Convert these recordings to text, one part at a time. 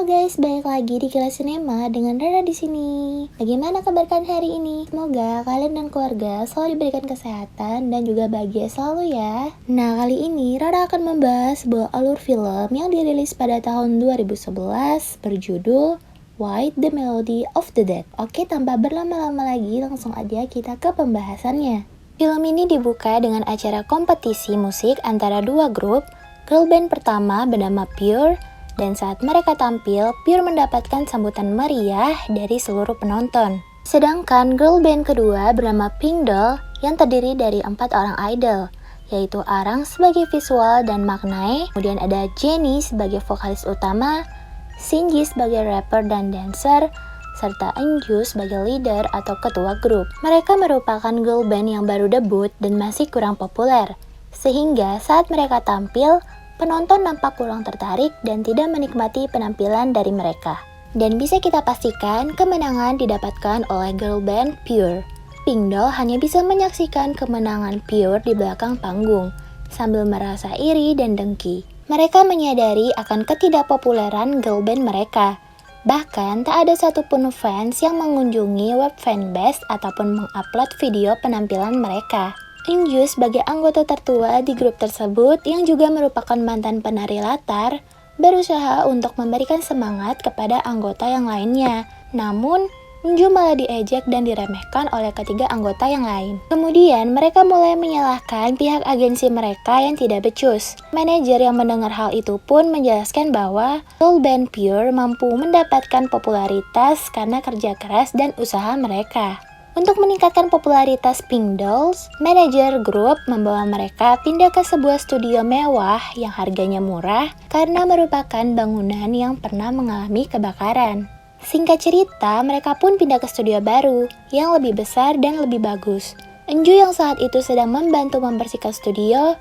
Halo guys, balik lagi di Kilas Sinema dengan Rara di sini. Bagaimana kabar kalian hari ini? Semoga kalian dan keluarga selalu diberikan kesehatan dan juga bahagia selalu ya. Nah, kali ini Rara akan membahas sebuah alur film yang dirilis pada tahun 2011 berjudul White the Melody of the Dead. Oke, tanpa berlama-lama lagi, langsung aja kita ke pembahasannya. Film ini dibuka dengan acara kompetisi musik antara dua grup. Girl band pertama bernama Pure, dan saat mereka tampil, Pure mendapatkan sambutan meriah dari seluruh penonton. Sedangkan girl band kedua bernama Pink Doll yang terdiri dari 4 orang idol, yaitu Arang sebagai visual dan maknai, kemudian ada Jennie sebagai vokalis utama, Shinji sebagai rapper dan dancer, serta Eunju sebagai leader atau ketua grup. Mereka merupakan girl band yang baru debut dan masih kurang populer, sehingga saat mereka tampil, penonton nampak kurang tertarik dan tidak menikmati penampilan dari mereka. Dan bisa kita pastikan kemenangan didapatkan oleh girl band Pure. Pink Doll hanya bisa menyaksikan kemenangan Pure di belakang panggung, sambil merasa iri dan dengki. Mereka menyadari akan ketidakpopuleran girl band mereka. Bahkan tak ada satupun fans yang mengunjungi web fanbase ataupun mengupload video penampilan mereka. Eunju sebagai anggota tertua di grup tersebut yang juga merupakan mantan penari latar, berusaha untuk memberikan semangat kepada anggota yang lainnya. Namun, Eunju malah diejek dan diremehkan oleh ketiga anggota yang lain. Kemudian, mereka mulai menyalahkan pihak agensi mereka yang tidak becus. Manajer yang mendengar hal itu pun menjelaskan bahwa girl band Pure mampu mendapatkan popularitas karena kerja keras dan usaha mereka. Untuk meningkatkan popularitas Pink Dolls, manajer grup membawa mereka pindah ke sebuah studio mewah yang harganya murah karena merupakan bangunan yang pernah mengalami kebakaran. Singkat cerita, mereka pun pindah ke studio baru yang lebih besar dan lebih bagus. Eunju yang saat itu sedang membantu membersihkan studio,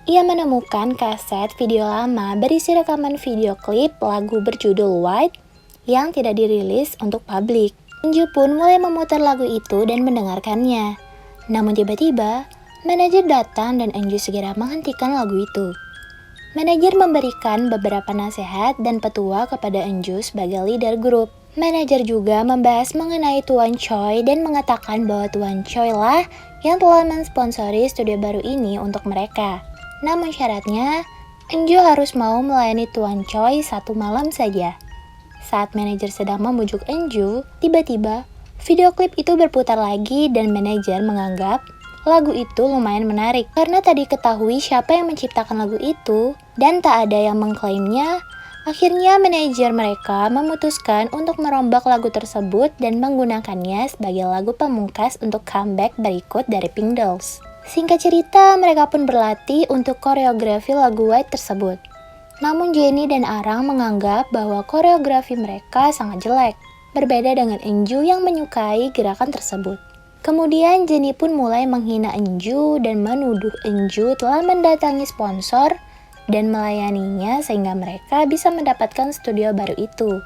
ia menemukan kaset video lama berisi rekaman video klip lagu berjudul White yang tidak dirilis untuk publik. Eunju pun mulai memutar lagu itu dan mendengarkannya. Namun tiba-tiba, manajer datang dan Eunju segera menghentikan lagu itu. Manajer memberikan beberapa nasihat dan petua kepada Eunju sebagai leader grup. Manajer juga membahas mengenai Tuan Choi dan mengatakan bahwa Tuan Choi lah yang telah mensponsori studio baru ini untuk mereka. Namun syaratnya, Eunju harus mau melayani Tuan Choi 1 malam saja. Saat manajer sedang membujuk Eunju, tiba-tiba video klip itu berputar lagi dan manajer menganggap lagu itu lumayan menarik karena tadi ketahui siapa yang menciptakan lagu itu dan tak ada yang mengklaimnya. Akhirnya manajer mereka memutuskan untuk merombak lagu tersebut dan menggunakannya sebagai lagu pamungkas untuk comeback berikut dari Pink Dolls. Singkat cerita, mereka pun berlatih untuk koreografi lagu White tersebut. Namun Jennie dan Arang menganggap bahwa koreografi mereka sangat jelek, berbeda dengan Eunju yang menyukai gerakan tersebut. Kemudian Jennie pun mulai menghina Eunju dan menuduh Eunju telah mendatangi sponsor dan melayaninya sehingga mereka bisa mendapatkan studio baru itu.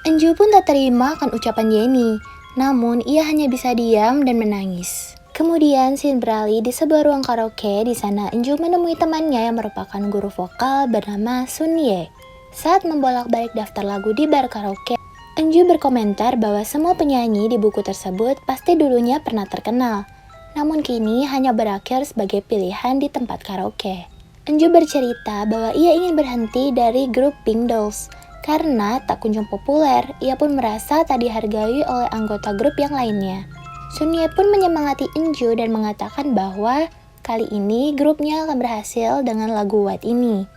Eunju pun tak terima akan ucapan Jennie, namun ia hanya bisa diam dan menangis. Kemudian scene beralih di sebuah ruang karaoke. Di sana Eunju menemui temannya yang merupakan guru vokal bernama Sun Ye. Saat membolak-balik daftar lagu di bar karaoke, Eunju berkomentar bahwa semua penyanyi di buku tersebut pasti dulunya pernah terkenal, namun kini hanya berakhir sebagai pilihan di tempat karaoke. Eunju bercerita bahwa ia ingin berhenti dari grup Pink Dolls karena tak kunjung populer. Ia pun merasa tak dihargai oleh anggota grup yang lainnya. Sun Ye pun menyemangati Eunju dan mengatakan bahwa kali ini grupnya akan berhasil dengan lagu White ini.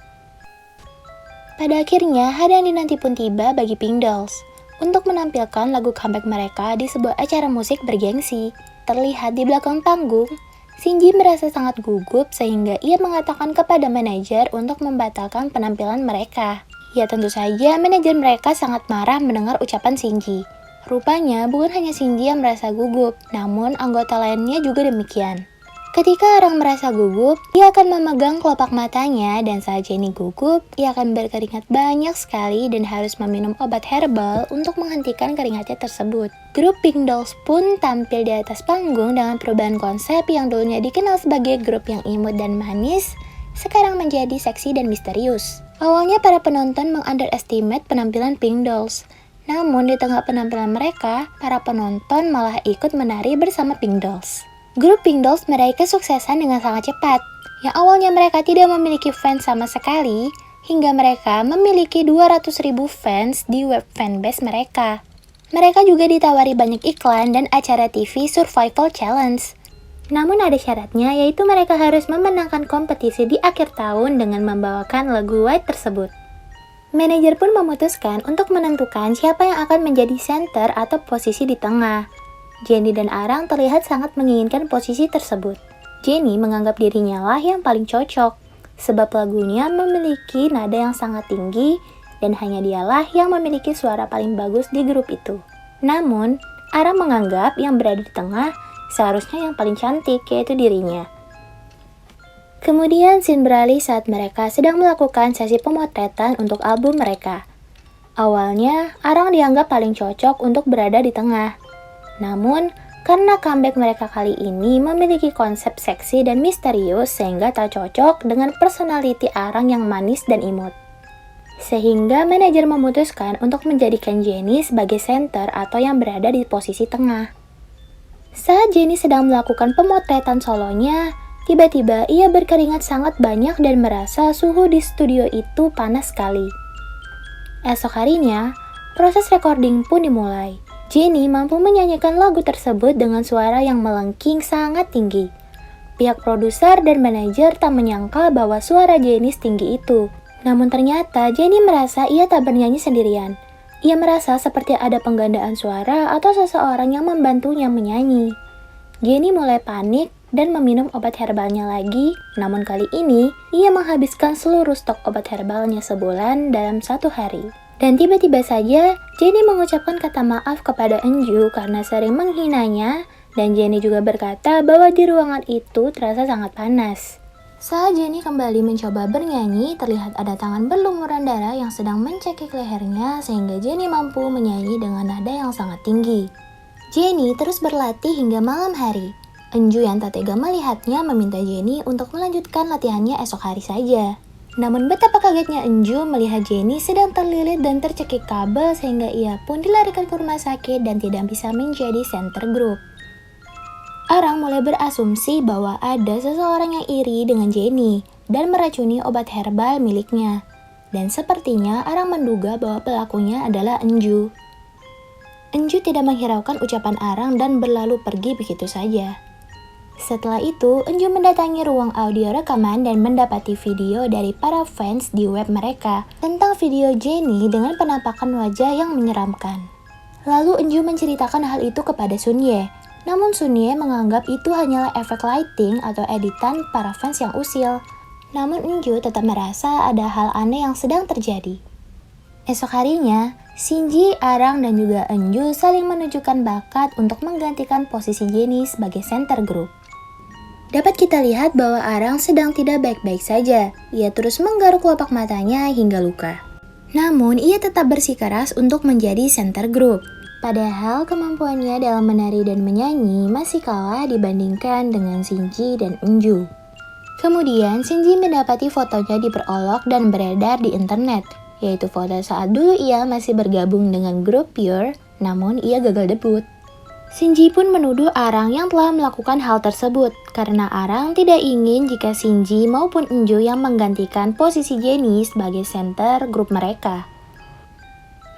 Pada akhirnya, hari yang dinanti pun tiba bagi Pink Dolls untuk menampilkan lagu comeback mereka di sebuah acara musik bergengsi. Terlihat di belakang panggung, Shinji merasa sangat gugup sehingga ia mengatakan kepada manajer untuk membatalkan penampilan mereka. Ya tentu saja manajer mereka sangat marah mendengar ucapan Shinji. Rupanya bukan hanya Shinji yang merasa gugup, namun anggota lainnya juga demikian. Ketika Arang merasa gugup, ia akan memegang kelopak matanya dan saat Jennie gugup, ia akan berkeringat banyak sekali dan harus meminum obat herbal untuk menghentikan keringatnya tersebut. Grup Pink Dolls pun tampil di atas panggung dengan perubahan konsep yang dulunya dikenal sebagai grup yang imut dan manis, sekarang menjadi seksi dan misterius. Awalnya para penonton meng-underestimate penampilan Pink Dolls. Namun di tengah penampilan mereka, para penonton malah ikut menari bersama Pink Dolls. Grup Pink Dolls meraih kesuksesan dengan sangat cepat. Yang awalnya mereka tidak memiliki fans sama sekali, hingga mereka memiliki 200.000 fans di web fanbase mereka. Mereka juga ditawari banyak iklan dan acara TV Survival Challenge. Namun ada syaratnya, yaitu mereka harus memenangkan kompetisi di akhir tahun dengan membawakan lagu White tersebut. Manajer pun memutuskan untuk menentukan siapa yang akan menjadi center atau posisi di tengah. Jennie dan Arang terlihat sangat menginginkan posisi tersebut. Jennie menganggap dirinya lah yang paling cocok, sebab lagunya memiliki nada yang sangat tinggi dan hanya dialah yang memiliki suara paling bagus di grup itu. Namun, Arang menganggap yang berada di tengah seharusnya yang paling cantik, yaitu dirinya. Kemudian scene beralih saat mereka sedang melakukan sesi pemotretan untuk album mereka. Awalnya, Arang dianggap paling cocok untuk berada di tengah. Namun, karena comeback mereka kali ini memiliki konsep seksi dan misterius sehingga tak cocok dengan personality Arang yang manis dan imut. Sehingga manajer memutuskan untuk menjadikan Jennie sebagai center atau yang berada di posisi tengah. Saat Jennie sedang melakukan pemotretan solonya, tiba-tiba ia berkeringat sangat banyak dan merasa suhu di studio itu panas sekali. Esok harinya, proses recording pun dimulai. Jennie mampu menyanyikan lagu tersebut dengan suara yang melengking sangat tinggi. Pihak produser dan manajer tak menyangka bahwa suara Jennie setinggi itu. Namun ternyata Jennie merasa ia tak bernyanyi sendirian. Ia merasa seperti ada penggandaan suara atau seseorang yang membantunya menyanyi. Jennie mulai panik dan meminum obat herbalnya lagi, namun kali ini ia menghabiskan seluruh stok obat herbalnya sebulan dalam 1 hari. Dan tiba-tiba saja Jennie mengucapkan kata maaf kepada Eunju karena sering menghinanya, dan Jennie juga berkata bahwa di ruangan itu terasa sangat panas. Saat Jennie kembali mencoba bernyanyi, terlihat ada tangan berlumuran darah yang sedang mencekik lehernya sehingga Jennie mampu menyanyi dengan nada yang sangat tinggi. Jennie terus berlatih hingga malam hari. Eunju yang tak tega melihatnya meminta Jennie untuk melanjutkan latihannya esok hari saja. Namun betapa kagetnya Eunju melihat Jennie sedang terlilit dan tercekik kabel sehingga ia pun dilarikan ke rumah sakit dan tidak bisa menjadi center grup. Arang mulai berasumsi bahwa ada seseorang yang iri dengan Jennie dan meracuni obat herbal miliknya. Dan sepertinya Arang menduga bahwa pelakunya adalah Eunju. Eunju tidak menghiraukan ucapan Arang dan berlalu pergi begitu saja. Setelah itu, Eunju mendatangi ruang audio rekaman dan mendapati video dari para fans di web mereka tentang video Jennie dengan penampakan wajah yang menyeramkan. Lalu Eunju menceritakan hal itu kepada Sunye. Namun Sunye menganggap itu hanyalah efek lighting atau editan para fans yang usil. Namun Eunju tetap merasa ada hal aneh yang sedang terjadi. Esok harinya, Shinji, Arang, dan juga Eunju saling menunjukkan bakat untuk menggantikan posisi Jennie sebagai center grup. Dapat kita lihat bahwa Arang sedang tidak baik-baik saja. Ia terus menggaruk kelopak matanya hingga luka. Namun ia tetap bersikeras untuk menjadi center grup. Padahal kemampuannya dalam menari dan menyanyi masih kalah dibandingkan dengan Shinji dan Eunju. Kemudian Shinji mendapati fotonya diperolok dan beredar di internet, yaitu foto saat dulu ia masih bergabung dengan grup Pure, namun ia gagal debut. Shinji pun menuduh Arang yang telah melakukan hal tersebut, karena Arang tidak ingin jika Shinji maupun Eunju yang menggantikan posisi Jennie sebagai center grup mereka.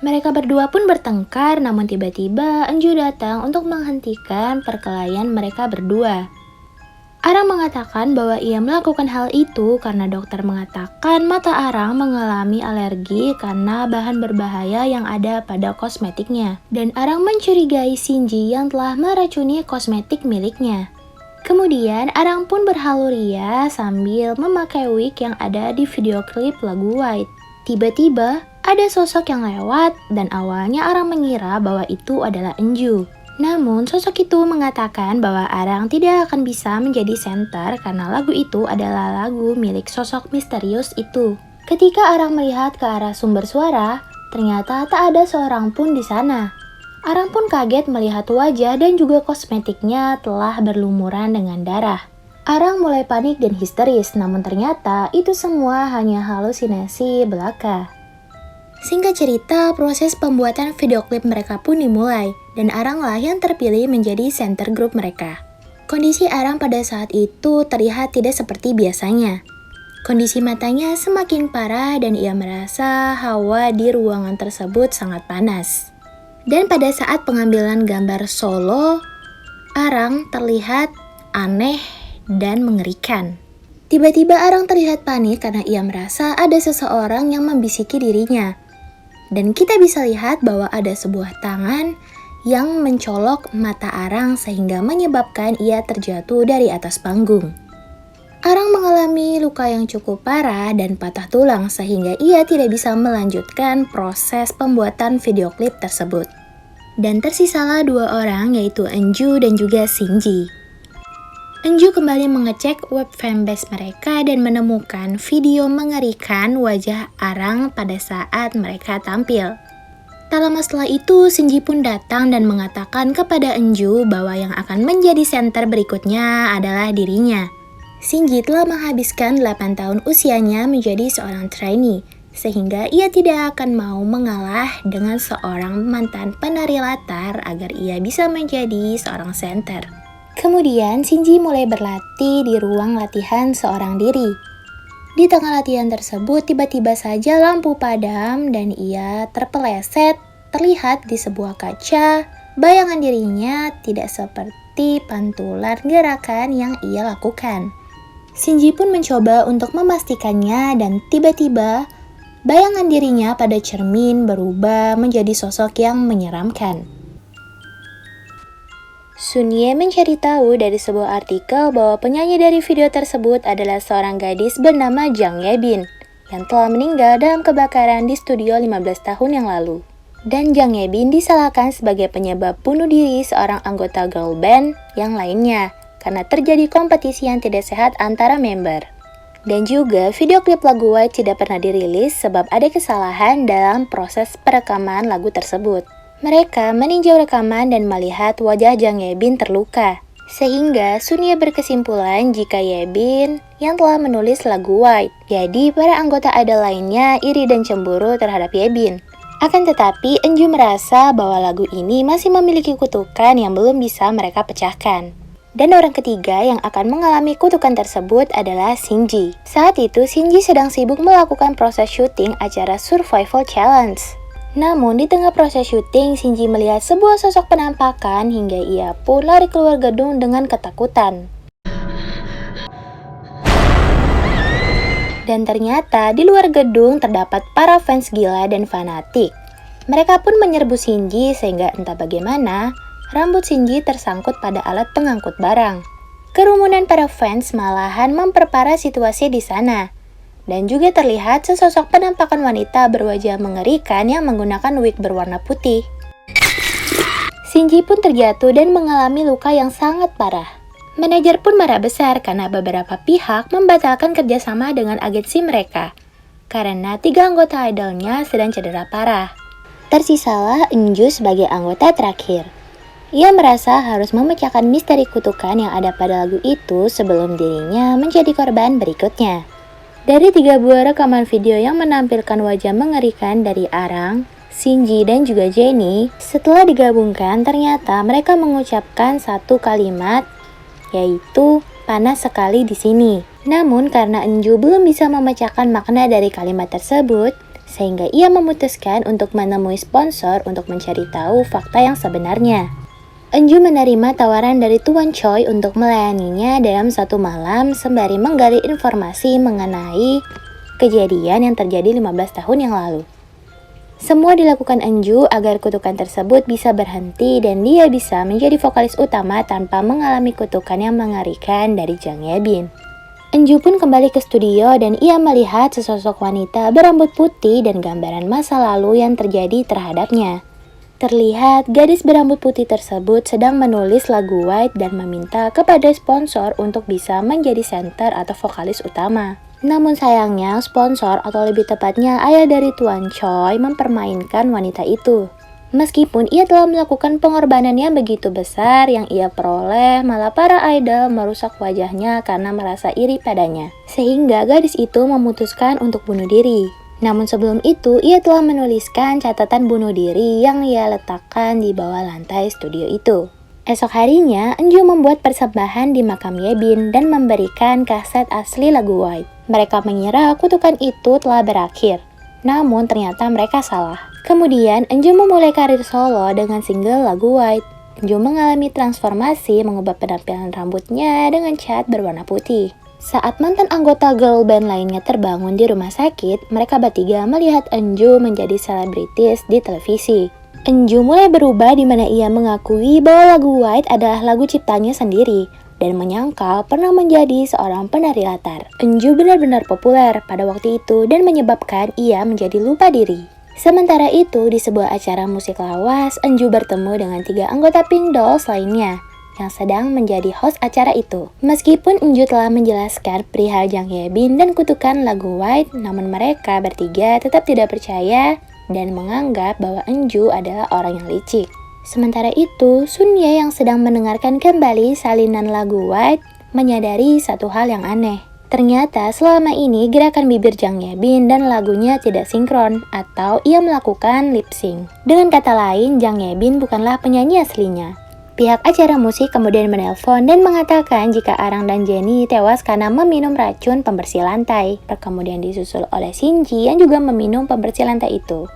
Mereka berdua pun bertengkar, namun tiba-tiba Eunju datang untuk menghentikan perkelahian mereka berdua. Arang mengatakan bahwa ia melakukan hal itu karena dokter mengatakan mata Arang mengalami alergi karena bahan berbahaya yang ada pada kosmetiknya. Dan Arang mencurigai Shinji yang telah meracuni kosmetik miliknya. Kemudian Arang pun berhaluria sambil memakai wig yang ada di video klip lagu White. Tiba-tiba ada sosok yang lewat dan awalnya Arang mengira bahwa itu adalah Eunju. Namun sosok itu mengatakan bahwa Arang tidak akan bisa menjadi center karena lagu itu adalah lagu milik sosok misterius itu. Ketika Arang melihat ke arah sumber suara, ternyata tak ada seorang pun di sana. Arang pun kaget melihat wajah dan juga kosmetiknya telah berlumuran dengan darah. Arang mulai panik dan histeris, namun ternyata itu semua hanya halusinasi belaka. Singkat cerita, proses pembuatan video klip mereka pun dimulai, dan Aranglah yang terpilih menjadi center grup mereka. Kondisi Arang pada saat itu terlihat tidak seperti biasanya. Kondisi matanya semakin parah dan ia merasa hawa di ruangan tersebut sangat panas. Dan pada saat pengambilan gambar solo, Arang terlihat aneh dan mengerikan. Tiba-tiba Arang terlihat panik karena ia merasa ada seseorang yang membisiki dirinya. Dan kita bisa lihat bahwa ada sebuah tangan yang mencolok mata Arang sehingga menyebabkan ia terjatuh dari atas panggung. Arang mengalami luka yang cukup parah dan patah tulang sehingga ia tidak bisa melanjutkan proses pembuatan video klip tersebut. Dan tersisalah 2 orang yaitu Enju dan juga Shinji. Enju kembali mengecek web fanbase mereka dan menemukan video mengerikan wajah Arang pada saat mereka tampil. Tak lama setelah itu, Shinji pun datang dan mengatakan kepada Enju bahwa yang akan menjadi center berikutnya adalah dirinya. Shinji telah menghabiskan 8 tahun usianya menjadi seorang trainee, sehingga ia tidak akan mau mengalah dengan seorang mantan penari latar agar ia bisa menjadi seorang center. Kemudian Shinji mulai berlatih di ruang latihan seorang diri. Di tengah latihan tersebut tiba-tiba saja lampu padam dan ia terpeleset terlihat di sebuah kaca. Bayangan dirinya tidak seperti pantulan gerakan yang ia lakukan. Shinji pun mencoba untuk memastikannya dan tiba-tiba bayangan dirinya pada cermin berubah menjadi sosok yang menyeramkan. Sunye mencari tahu dari sebuah artikel bahwa penyanyi dari video tersebut adalah seorang gadis bernama Jang Yebin yang telah meninggal dalam kebakaran di studio 15 tahun yang lalu. Dan Jang Yebin disalahkan sebagai penyebab bunuh diri seorang anggota girl band yang lainnya karena terjadi kompetisi yang tidak sehat antara member. Dan juga video klip lagu White tidak pernah dirilis sebab ada kesalahan dalam proses perekaman lagu tersebut. Mereka meninjau rekaman dan melihat wajah Jang Yebin terluka. Sehingga Sunye berkesimpulan jika Yebin yang telah menulis lagu White. Jadi para anggota idol lainnya iri dan cemburu terhadap Yebin. Akan tetapi Enju merasa bahwa lagu ini masih memiliki kutukan yang belum bisa mereka pecahkan. Dan orang ketiga yang akan mengalami kutukan tersebut adalah Shinji. Saat itu Shinji sedang sibuk melakukan proses syuting acara Survival Challenge. Namun di tengah proses syuting, Shinji melihat sebuah sosok penampakan hingga ia pun lari keluar gedung dengan ketakutan. Dan ternyata di luar gedung terdapat para fans gila dan fanatik. Mereka pun menyerbu Shinji sehingga entah bagaimana, rambut Shinji tersangkut pada alat pengangkut barang. Kerumunan para fans malahan memperparah situasi di sana. Dan juga terlihat sesosok penampakan wanita berwajah mengerikan yang menggunakan wig berwarna putih. Shinji pun terjatuh dan mengalami luka yang sangat parah. Manajer pun marah besar karena beberapa pihak membatalkan kerjasama dengan agensi mereka. Karena 3 anggota idolnya sedang cedera parah. Tersisalah Enju sebagai anggota terakhir. Ia merasa harus memecahkan misteri kutukan yang ada pada lagu itu sebelum dirinya menjadi korban berikutnya. Dari 3 buah rekaman video yang menampilkan wajah mengerikan dari Arang, Shinji dan juga Jennie, setelah digabungkan ternyata mereka mengucapkan satu kalimat, yaitu panas sekali di sini. Namun karena Enju belum bisa memecahkan makna dari kalimat tersebut, sehingga ia memutuskan untuk menemui sponsor untuk mencari tahu fakta yang sebenarnya. Enju menerima tawaran dari Tuan Choi untuk melayaninya dalam 1 malam sembari menggali informasi mengenai kejadian yang terjadi 15 tahun yang lalu. Semua dilakukan Enju agar kutukan tersebut bisa berhenti dan dia bisa menjadi vokalis utama tanpa mengalami kutukan yang mengerikan dari Jang Yebin. Enju pun kembali ke studio dan ia melihat sesosok wanita berambut putih dan gambaran masa lalu yang terjadi terhadapnya. Terlihat gadis berambut putih tersebut sedang menulis lagu White dan meminta kepada sponsor untuk bisa menjadi center atau vokalis utama. Namun sayangnya sponsor atau lebih tepatnya ayah dari Tuan Choi mempermainkan wanita itu. Meskipun ia telah melakukan pengorbanan yang begitu besar yang ia peroleh, malah para idol merusak wajahnya karena merasa iri padanya. Sehingga gadis itu memutuskan untuk bunuh diri. Namun sebelum itu, ia telah menuliskan catatan bunuh diri yang ia letakkan di bawah lantai studio itu. Esok harinya, Enju membuat persembahan di makam Yebin dan memberikan kaset asli lagu White. Mereka mengira kutukan itu telah berakhir. Namun ternyata mereka salah. Kemudian Enju memulai karir solo dengan single lagu White. Enju mengalami transformasi mengubah penampilan rambutnya dengan cat berwarna putih. Saat mantan anggota girl band lainnya terbangun di rumah sakit, mereka bertiga melihat Enju menjadi selebritis di televisi. Enju mulai berubah di mana ia mengakui bahwa lagu White adalah lagu ciptanya sendiri dan menyangkal pernah menjadi seorang penari latar. Enju benar-benar populer pada waktu itu dan menyebabkan ia menjadi lupa diri. Sementara itu, di sebuah acara musik lawas, Enju bertemu dengan 3 anggota Pink Dolls lainnya yang sedang menjadi host acara itu. Meskipun Enju telah menjelaskan perihal Jang Yebin dan kutukan lagu White, namun mereka bertiga tetap tidak percaya dan menganggap bahwa Enju adalah orang yang licik. Sementara itu, Sun Ye yang sedang mendengarkan kembali salinan lagu White menyadari satu hal yang aneh. Ternyata selama ini gerakan bibir Jang Yebin dan lagunya tidak sinkron atau ia melakukan lip sync. Dengan kata lain, Jang Yebin bukanlah penyanyi aslinya. Pihak acara musik kemudian menelpon dan mengatakan jika Arang dan Jennie tewas karena meminum racun pembersih lantai. Kemudian disusul oleh Shinji yang juga meminum pembersih lantai itu.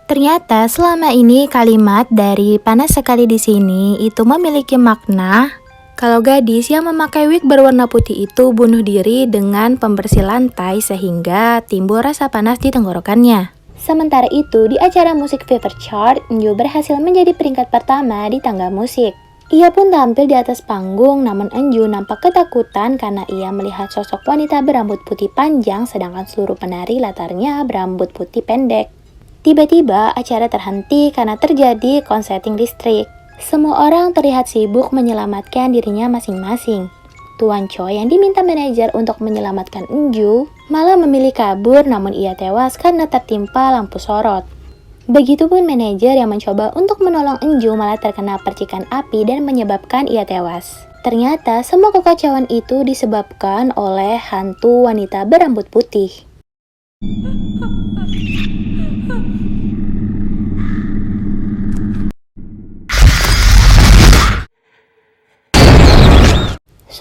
Ternyata selama ini kalimat dari panas sekali di sini itu memiliki makna kalau gadis yang memakai wig berwarna putih itu bunuh diri dengan pembersih lantai sehingga timbul rasa panas di tenggorokannya. Sementara itu, di acara musik Fever Chart, Enju berhasil menjadi peringkat pertama di tangga musik. Ia pun tampil di atas panggung, namun Enju nampak ketakutan karena ia melihat sosok wanita berambut putih panjang sedangkan seluruh penari latarnya berambut putih pendek. Tiba-tiba, acara terhenti karena terjadi konsleting listrik. Semua orang terlihat sibuk menyelamatkan dirinya masing-masing. Tuan Choi yang diminta manajer untuk menyelamatkan Enju malah memilih kabur namun ia tewas karena tertimpa lampu sorot. Begitupun manajer yang mencoba untuk menolong Enju malah terkena percikan api dan menyebabkan ia tewas. Ternyata semua kekacauan itu disebabkan oleh hantu wanita berambut putih.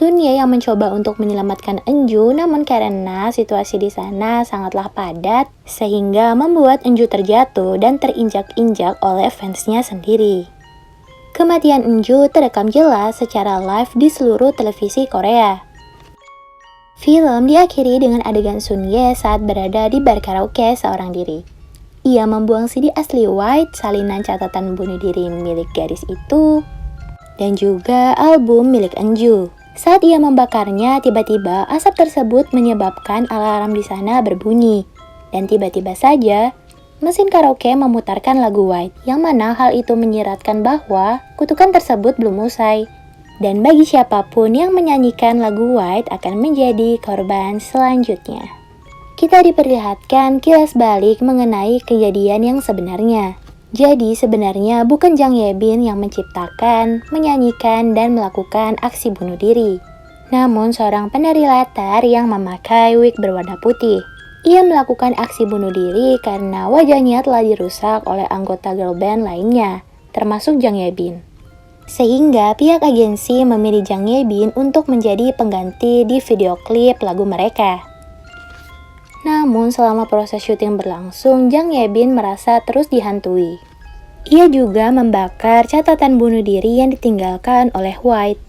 Sun Ye yang mencoba untuk menyelamatkan Enju, namun karena situasi di sana sangatlah padat, sehingga membuat Enju terjatuh dan terinjak-injak oleh fansnya sendiri. Kematian Enju terekam jelas secara live di seluruh televisi Korea. Film diakhiri dengan adegan Sun Ye saat berada di bar karaoke seorang diri. Ia membuang CD asli White, salinan catatan bunuh diri milik gadis itu, dan juga album milik Enju. Saat ia membakarnya, tiba-tiba asap tersebut menyebabkan alarm di sana berbunyi. Dan tiba-tiba saja, mesin karaoke memutarkan lagu White, yang mana hal itu menyiratkan bahwa kutukan tersebut belum usai. Dan bagi siapapun yang menyanyikan lagu White akan menjadi korban selanjutnya. Kita diperlihatkan kilas balik mengenai kejadian yang sebenarnya. Jadi sebenarnya bukan Jang Yebin yang menciptakan, menyanyikan, dan melakukan aksi bunuh diri. Namun seorang penari latar yang memakai wig berwarna putih. Ia melakukan aksi bunuh diri karena wajahnya telah dirusak oleh anggota girl band lainnya, termasuk Jang Yebin. Sehingga pihak agensi memilih Jang Yebin untuk menjadi pengganti di video klip lagu mereka. Namun selama proses syuting berlangsung, Jang Yebin merasa terus dihantui. Ia juga membakar catatan bunuh diri yang ditinggalkan oleh White.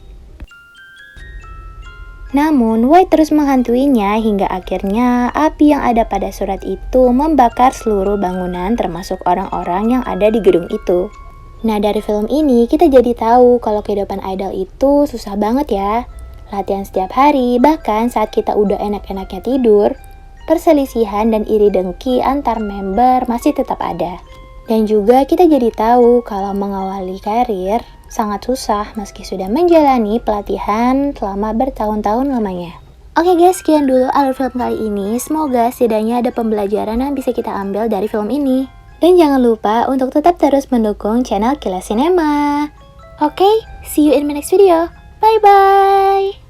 Namun White terus menghantuinya hingga akhirnya api yang ada pada surat itu membakar seluruh bangunan termasuk orang-orang yang ada di gedung itu. Nah, dari film ini kita jadi tahu kalau kehidupan idol itu susah banget ya. Latihan setiap hari, bahkan saat kita udah enak-enaknya tidur, perselisihan dan iri dengki antar member masih tetap ada. Dan juga kita jadi tahu kalau mengawali karir sangat susah meski sudah menjalani pelatihan selama bertahun-tahun lamanya. Oke guys, sekian dulu alur film kali ini. Semoga setidaknya ada pembelajaran yang bisa kita ambil dari film ini. Dan jangan lupa untuk tetap terus mendukung channel Kilas Cinema. Oke, see you in my next video. Bye-bye!